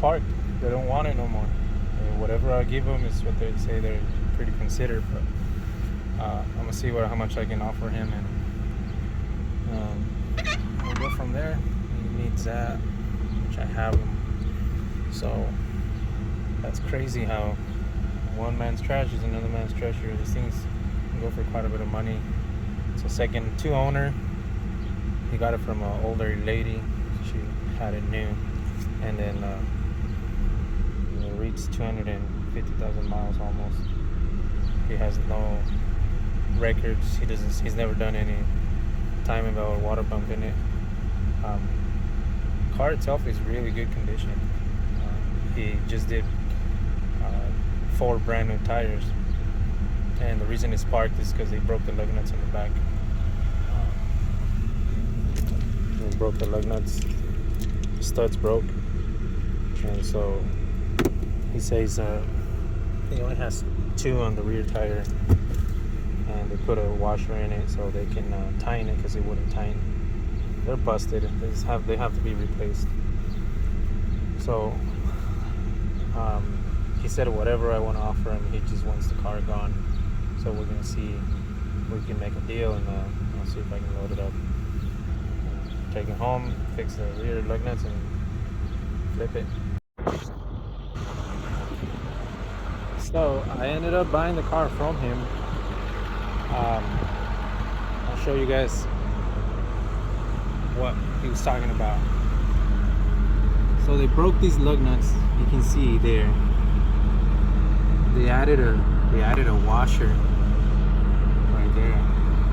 parked. They don't want it no more. Whatever I give them is what they say they're pretty considerate. But I'm gonna see how much I can offer him, and we'll go from there. He needs that, which I have him. So that's crazy how one man's trash is another man's treasure. These things can go for quite a bit of money. So second to owner. He got it from an older lady. She had it new, and then it reached 250,000 miles almost. He has no records. He's never done any timing belt or water pump in it. Car itself is really good condition. He just did 4 brand new tires, and the reason it's parked is because they broke the lug nuts in the back. They broke the lug nuts, the studs broke, and so he says he only has 2 on the rear tire, and they put a washer in it so they can tighten it because it wouldn't tighten. They're busted. They have to be replaced. So he said whatever I want to offer him, he just wants the car gone. So we're gonna see if we can make a deal, and I'll see if I can load it up, take it home, fix the rear lug nuts, and flip it. So I ended up buying the car from him. I'll show you guys what he was talking about. So they broke these lug nuts. You can see there. They added a washer right there.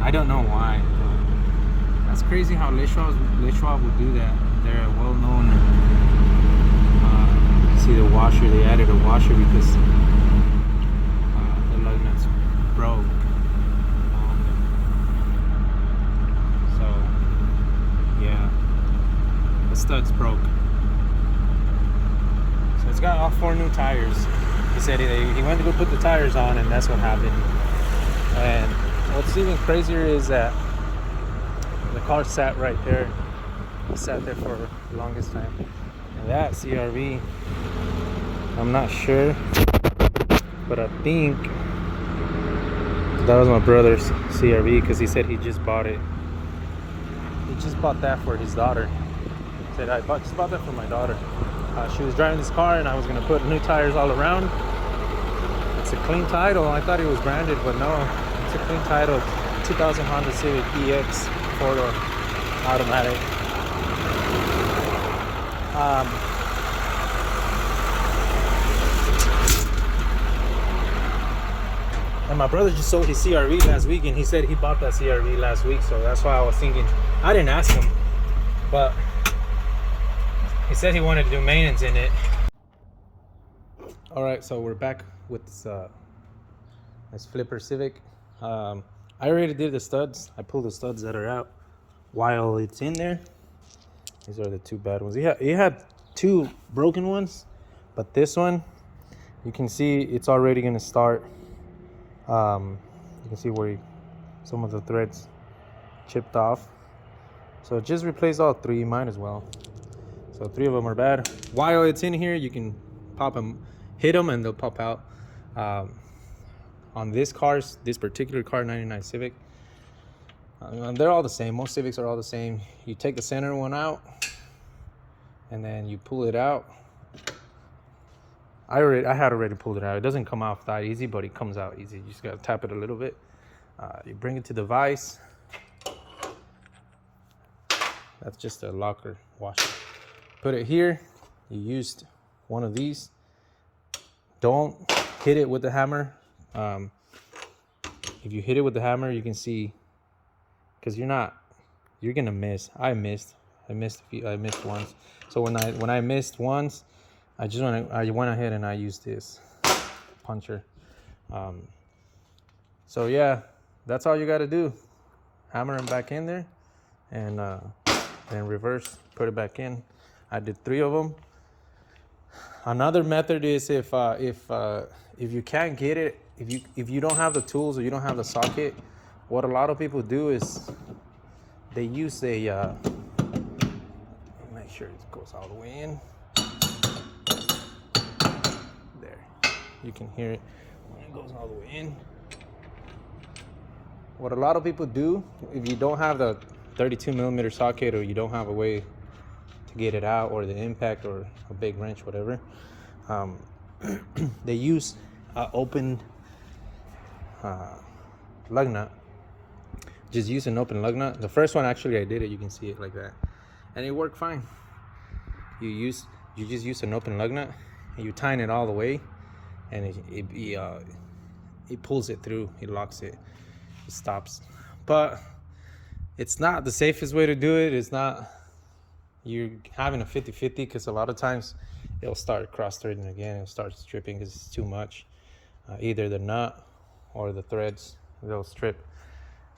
I don't know why, but that's crazy how Le Schwab would do that. They're a well-known. See the washer? They added a washer because the lug nuts broke. So yeah, the studs broke. So it's got all 4 new tires. He said he went to go put the tires on, and that's what happened. And what's even crazier is that the car sat right there. It sat there for the longest time. And that CRV, I'm not sure, but I think that was my brother's CRV, because he said he just bought it. He just bought that for his daughter. He said, I just bought that for my daughter. She was driving this car, and I was going to put new tires all around. It's a clean title. I thought it was branded, but no. It's a clean title. 2000 Honda Civic EX 4-door automatic. And my brother just sold his CRV last week, and he said he bought that CRV last week, so that's why I was thinking. I didn't ask him, but he said he wanted to do maintenance in it. All right, so we're back with this flipper Civic. I already did the studs. I pulled the studs that are out while it's in there. These are the 2 bad ones. He had 2 broken ones, but this one, you can see it's already gonna start. You can see where some of the threads chipped off. So just replace all 3, might as well. So 3 of them are bad. While it's in here, you can pop them, hit them, and they'll pop out. On this particular car, 99 Civic, they're all the same. Most Civics are all the same. You take the center one out, and then you pull it out. I had already pulled it out. It doesn't come off that easy, but it comes out easy. You just gotta tap it a little bit. You bring it to the vise. That's just a locker washer. Put it here. You used one of these. Don't hit it with the hammer. If you hit it with the hammer, you can see, because you're gonna miss. I missed once. So when I missed once, I went ahead and I used this puncher. So yeah, that's all you got to do. Hammer them back in there, and then reverse, put it back in. I did 3 of them. Another method is if you can't get it, if you don't have the tools or you don't have the socket, what a lot of people do is they use a make sure it goes all the way in. You can hear it when it goes all the way in. What a lot of people do, if you don't have the 32mm socket, or you don't have a way to get it out, or the impact, or a big wrench, whatever, they use an open lug nut. Just use an open lug nut. The first one, actually, I did it. You can see it like that, and it worked fine. You just use an open lug nut, and you tighten it all the way, and it pulls it through. It locks it. It stops. But it's not the safest way to do it. It's not. You're having a 50-50, because a lot of times it'll start cross-threading again. It'll start stripping because it's too much. Either the nut or the threads, they'll strip.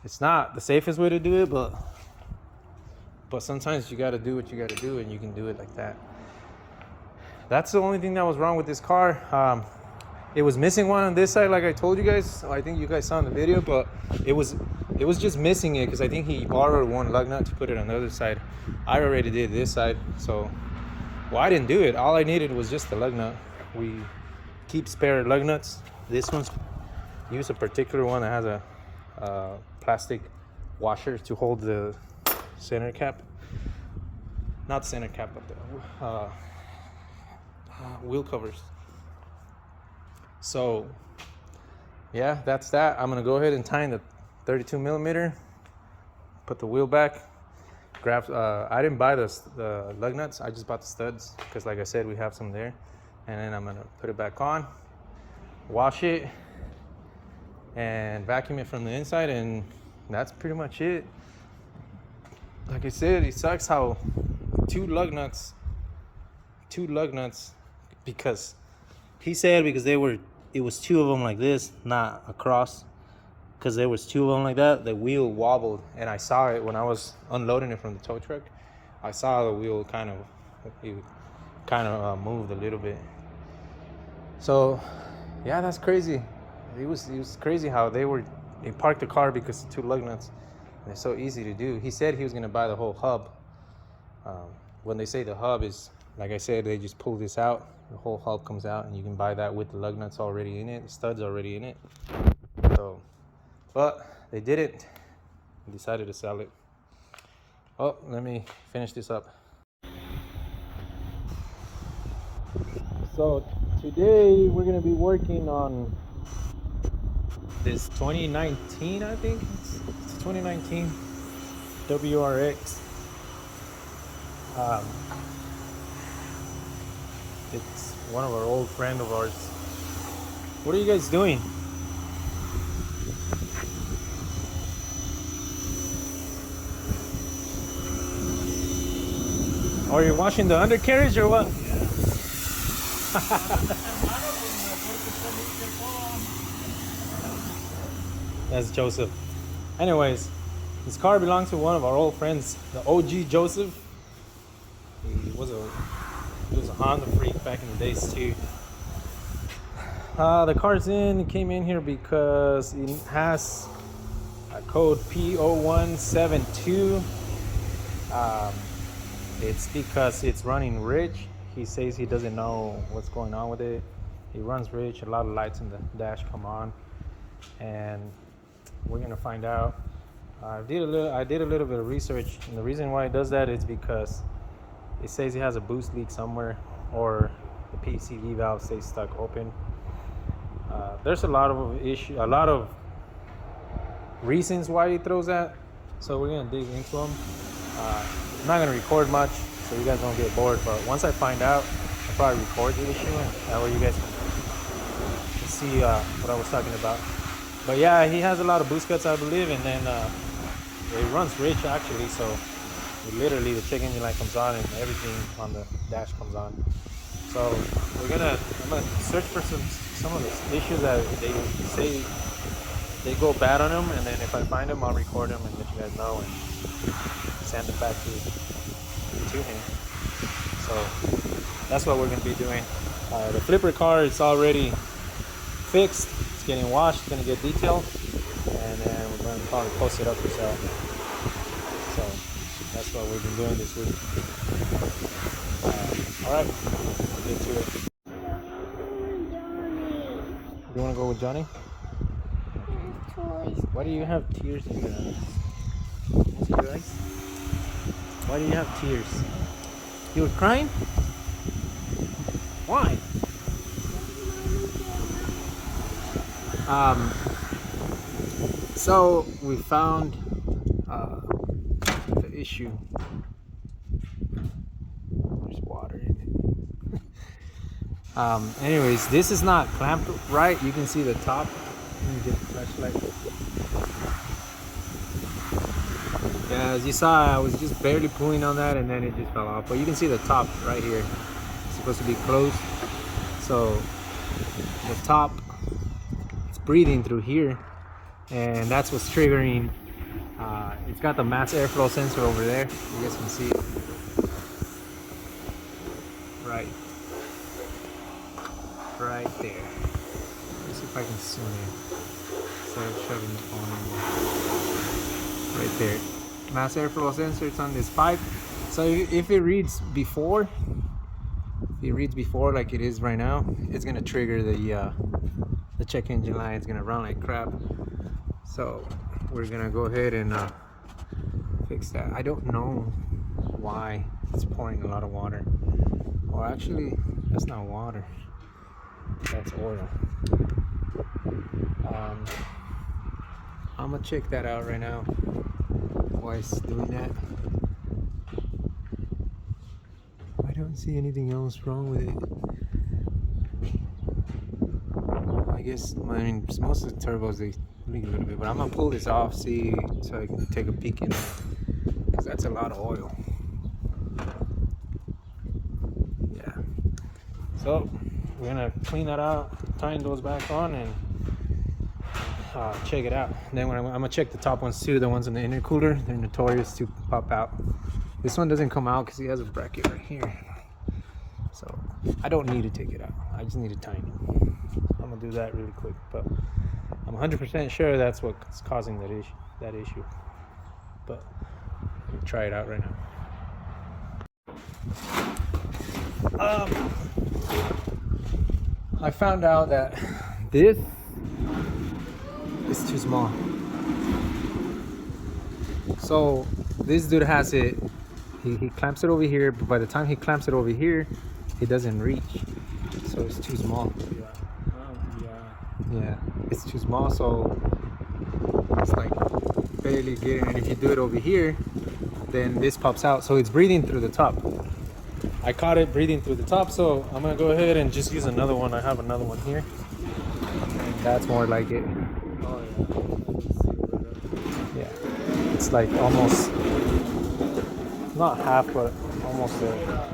It's not the safest way to do it, but sometimes you got to do what you got to do, and you can do it like that. That's the only thing that was wrong with this car. It was missing one on this side, like I told you guys. I think you guys saw in the video, but it was just missing it, because I think he borrowed one lug nut to put it on the other side. I already did this side, so I didn't do it. All I needed was just the lug nut. We keep spare lug nuts. This one's use a particular one that has a plastic washer to hold the center cap. Not center cap, but the wheel covers. So yeah, that's that. I'm gonna go ahead and tighten the 32mm, put the wheel back, grab I didn't buy the lug nuts, I just bought the studs, because like I said, we have some there. And then I'm gonna put it back on, wash it, and vacuum it from the inside, and that's pretty much it. Like I said, it sucks how two lug nuts, because he said, because it was two of them like this, not across, because there was two of them like that, the wheel wobbled, and I saw it when I was unloading it from the tow truck. I saw the wheel kind of moved a little bit. So yeah, that's crazy. It was crazy how they parked the car because of two lug nuts. They're so easy to do. He said he was gonna buy the whole hub. When they say the hub is, like I said, they just pull this out, the whole hub comes out, and you can buy that with the lug nuts already in it, the studs already in it. So, but they didn't. They decided to sell it. Oh, let me finish this up. So today we're gonna be working on this 2019, I think it's 2019 WRX. It's one of our old friend of ours. What are you guys doing? Are you washing the undercarriage or what? That's Joseph. Anyways, this car belongs to one of our old friends, the OG Joseph. He was a Honda freak back in the days too. The car's in. It came in here because it has a code P0172. It's because it's running rich. He says he doesn't know what's going on with it. It runs rich. A lot of lights in the dash come on, and we're gonna find out. I did a little bit of research, and the reason why it does that is because it says it has a boost leak somewhere, or the PCV valve stays stuck open. There's a lot of reasons why he throws that, so we're gonna dig into them. I'm not gonna record much, so you guys don't get bored. But once I find out, I'll probably record the issue, that way you guys can see what I was talking about. But yeah, he has a lot of boost cuts, I believe, and then it runs rich actually. So literally, the check engine light comes on and everything on the dash comes on. So I'm gonna search for some of the issues that they say they go bad on them, and then if I find them, I'll record them and let you guys know and send it back to him. So that's what we're gonna be doing. The flipper car is already fixed. It's getting washed. It's gonna get detailed, and then we're gonna probably post it up for sale. So that's what we've been doing this week. All right, we'll get to it. to go with Johnny? Toys. Why do you have tears in your eyes? What's your eyes? Why do you have tears? You were crying? Why? So we found the issue. There's water in it. Anyways, this is not clamped right. You can see the top. Let me get the flashlight. Yeah, as you saw, I was just barely pulling on that and then it just fell off. But you can see the top right here. It's supposed to be closed. So the top, it's breathing through here. And that's what's triggering. It's got the mass airflow sensor over there. You guys can see it. Right there. Let's see if I can zoom in instead of shoving the phone in. Right there. Mass airflow sensor, it's on this pipe. So if it reads before, like it is right now, it's gonna trigger the check engine light. It's gonna run like crap. So we're gonna go ahead and fix that. I don't know why it's pouring a lot of water. Or actually, that's not water. That's oil. I'm gonna check that out right now. Why it's doing that? I don't see anything else wrong with it. I guess, I mean, most of the turbos, they leak a little bit, but I'm gonna pull this off, see, so I can take a peek in it, because that's a lot of oil. Yeah. So we're gonna clean that out, tighten those back on, and check it out. And then when I'm gonna check the top ones too, the ones in the intercooler. They're notorious to pop out. This one doesn't come out because he has a bracket right here. So I don't need to take it out. I just need to tighten it. I'm gonna do that really quick, but I'm 100% sure that's what's causing that issue. But let me try it out right now. I found out that this is too small. So this dude has it, he clamps it over here, but by the time he clamps it over here, it doesn't reach. So it's too small. Yeah, it's too small, so it's like barely getting it. If you do it over here, then this pops out, so it's breathing through the top. I caught it breathing through the top, so I'm gonna go ahead and just use another one. I have another one here, and that's more like it. Yeah, it's like almost, not half, but almost there.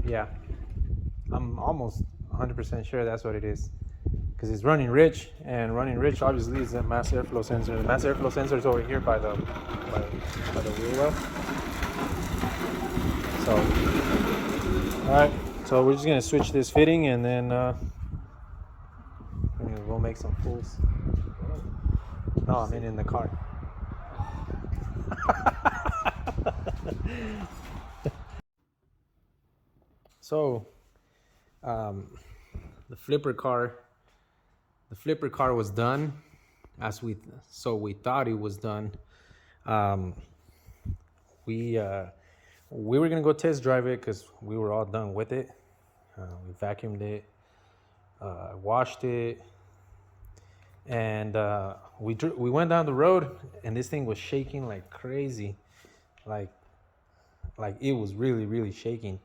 Yeah, I'm almost 100% sure that's what it is, because it's running rich, and running rich obviously is a mass airflow sensor. The mass airflow sensor is over here by the wheel well. So, all right, so we're just gonna switch this fitting, and then we'll make some pulls. No, I mean in the car. So, the flipper car was done as we thought it was done. We were gonna go test drive it because we were all done with it. We vacuumed it, washed it, and we went down the road, and this thing was shaking like crazy, like it was really shaking.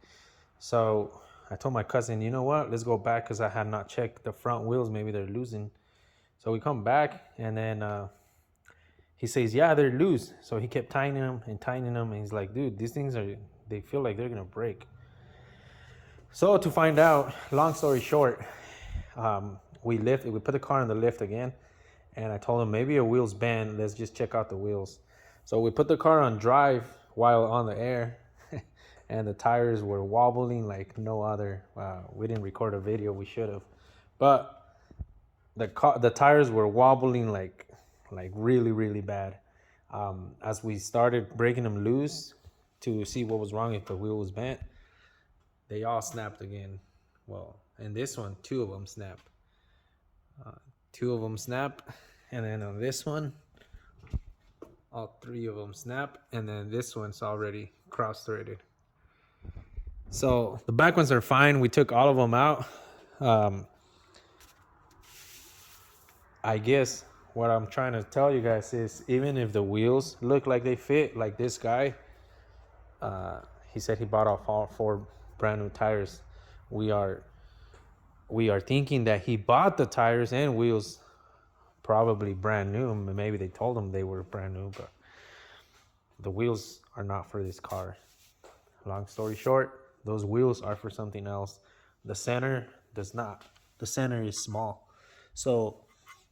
So I told my cousin, you know what, let's go back, because I had not checked the front wheels, maybe they're losing. So we come back, and then he says, yeah, they're loose. So he kept tightening them, and he's like, dude, these things they feel like they're gonna break. So to find out, long story short, we put the car in the lift again, and I told him maybe a wheel's bent, let's just check out the wheels. So we put the car on drive while on the air, and the tires were wobbling like no other. We didn't record a video, we should have, but the tires were wobbling like really bad. As we started breaking them loose to see what was wrong, if the wheel was bent, they all snapped again. Well, and this one, two of them snap. Two of them snap, and then on this one, all three of them snap, and then this one's already cross-threaded. So the back ones are fine. We took all of them out. I guess what I'm trying to tell you guys is, even if the wheels look like they fit, like this guy, he said he bought off all 4 brand new tires. We are thinking that he bought the tires and wheels probably brand new. Maybe they told him they were brand new, but the wheels are not for this car. Long story short, those wheels are for something else. The center does not. The center is small, so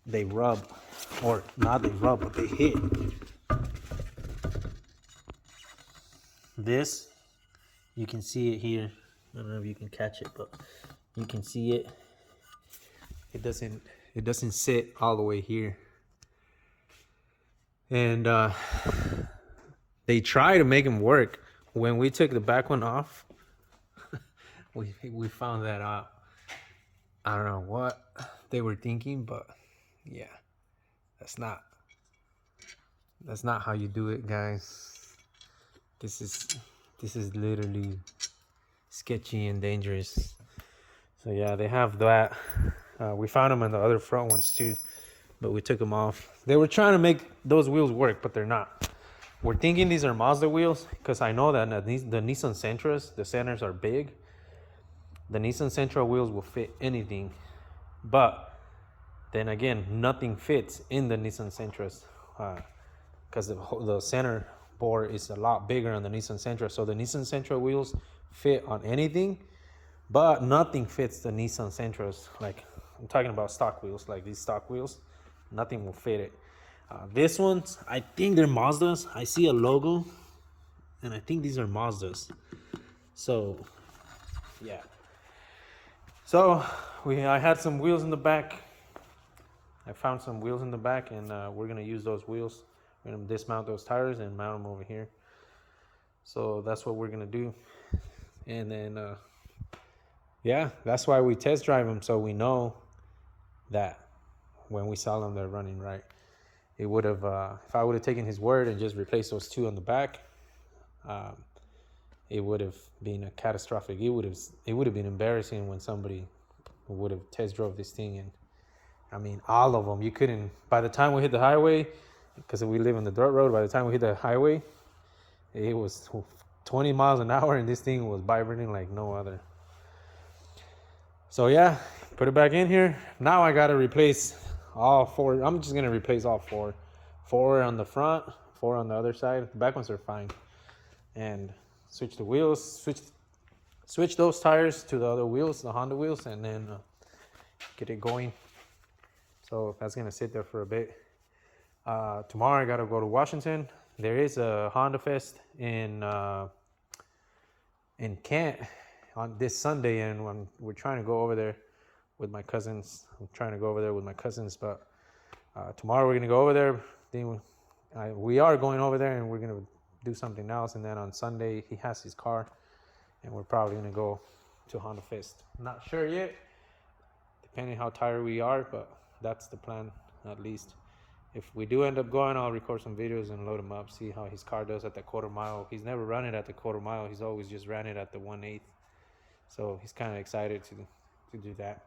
they rub, or not they rub, but they hit. This, you can see it here. I don't know if you can catch it, but you can see it. It doesn't sit all the way here. And they try to make them work. When we took the back one off, we found that out. I don't know what they were thinking, but yeah, that's not how you do it, guys. This is literally sketchy and dangerous. So yeah, they have that. We found them in the other front ones too, but we took them off. They were trying to make those wheels work, but they're not. We're thinking these are Mazda wheels, because I know that the Nissan Sentras, the centers are big. The Nissan Sentra wheels will fit anything, but then again, nothing fits in the Nissan Sentras, because the center bore is a lot bigger on the Nissan Sentra. So the Nissan Sentra wheels fit on anything, but nothing fits the Nissan Sentras. Like, I'm talking about stock wheels, like these stock wheels, nothing will fit it. This ones, I think they're Mazdas. I see a logo, and I think these are Mazdas. So, yeah. So, I had some wheels in the back. I found some wheels in the back, and we're going to use those wheels. We're going to dismount those tires and mount them over here. So, that's what we're going to do. And then, yeah, that's why we test drive them, so we know that when we sell them, they're running right. It would have, if I would have taken his word and just replaced those 2 on the back, it would have been a catastrophic. It would have been embarrassing when somebody would have test drove this thing. And I mean, all of them, you couldn't, by the time we hit the highway, because we live on the dirt road, by the time we hit the highway, it was 20 miles an hour, and this thing was vibrating like no other. So yeah, put it back in here. Now I got to replace all 4. I'm just going to replace all 4. 4 on the front, 4 on the other side. The back ones are fine. And switch the wheels, switch those tires to the other wheels, the Honda wheels, and then get it going. So that's going to sit there for a bit. Tomorrow I got to go to Washington. There is a Honda Fest in Kent on this Sunday, and we're trying to go over there with my cousins. But tomorrow we're going to go over there. Then we are going over there, and we're going to do something else. And then on Sunday, he has his car, and we're probably going to go to Honda Fest. Not sure yet, depending how tired we are, but that's the plan, at least. If we do end up going, I'll record some videos and load him up, see how his car does at the quarter mile. He's never run it at the quarter mile. He's always just ran it at the 1/8. So he's kind of excited to do that.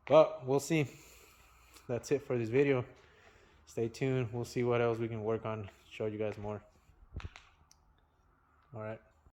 But we'll see. That's it for this video. Stay tuned. We'll see what else we can work on. Show you guys more. All right.